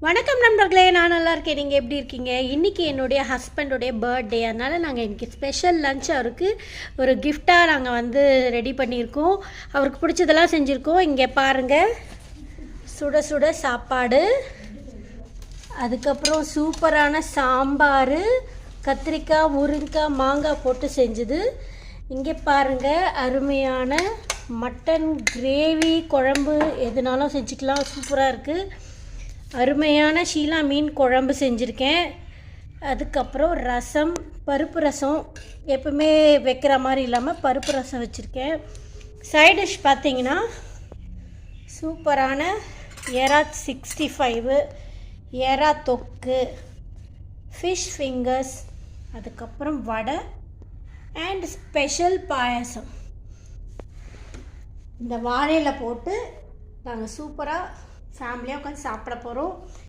வணக்கம் நண்பர்களே, நான் நல்லா இருக்கேன். நீங்கள் எப்படி இருக்கீங்க? இன்றைக்கி என்னுடைய ஹஸ்பண்டுடைய பர்த்டே, அதனால் நாங்கள் இன்றைக்கி ஸ்பெஷல் லன்ச் அவருக்கு ஒரு கிஃப்டாக நாங்கள் ரெடி பண்ணியிருக்கோம். அவருக்கு பிடிச்சதெல்லாம் செஞ்சுருக்கோம். இங்கே பாருங்கள், சுட சுட சாப்பாடு, அதுக்கப்புறம் சூப்பரான சாம்பார், கத்திரிக்காய், முருங்கைக்காய், மாங்காய் போட்டு செஞ்சது. இங்கே பாருங்கள், அருமையான மட்டன் கிரேவி குழம்பு எதுனாலும் செஞ்சுக்கலாம், சூப்பராக இருக்குது. அருமையான ஷீலா மீன் குழம்பு செஞ்சுருக்கேன். அதுக்கப்புறம் ரசம், பருப்பு ரசம், எப்பவுமே வைக்கிற மாதிரி இல்லாமல் பருப்பு ரசம் வச்சுருக்கேன். சைட் டிஷ் பார்த்திங்கன்னா சூப்பரான எறா 65, எறா தொக்கு, ஃபிஷ் ஃபிங்கர்ஸ், அதுக்கப்புறம் வடை அண்ட் ஸ்பெஷல் பாயாசம். இந்த வாழையில் போட்டு நாங்கள் சூப்பராக ஃபேமிலியாக உட்காந்து சாப்பிட போகிறோம்.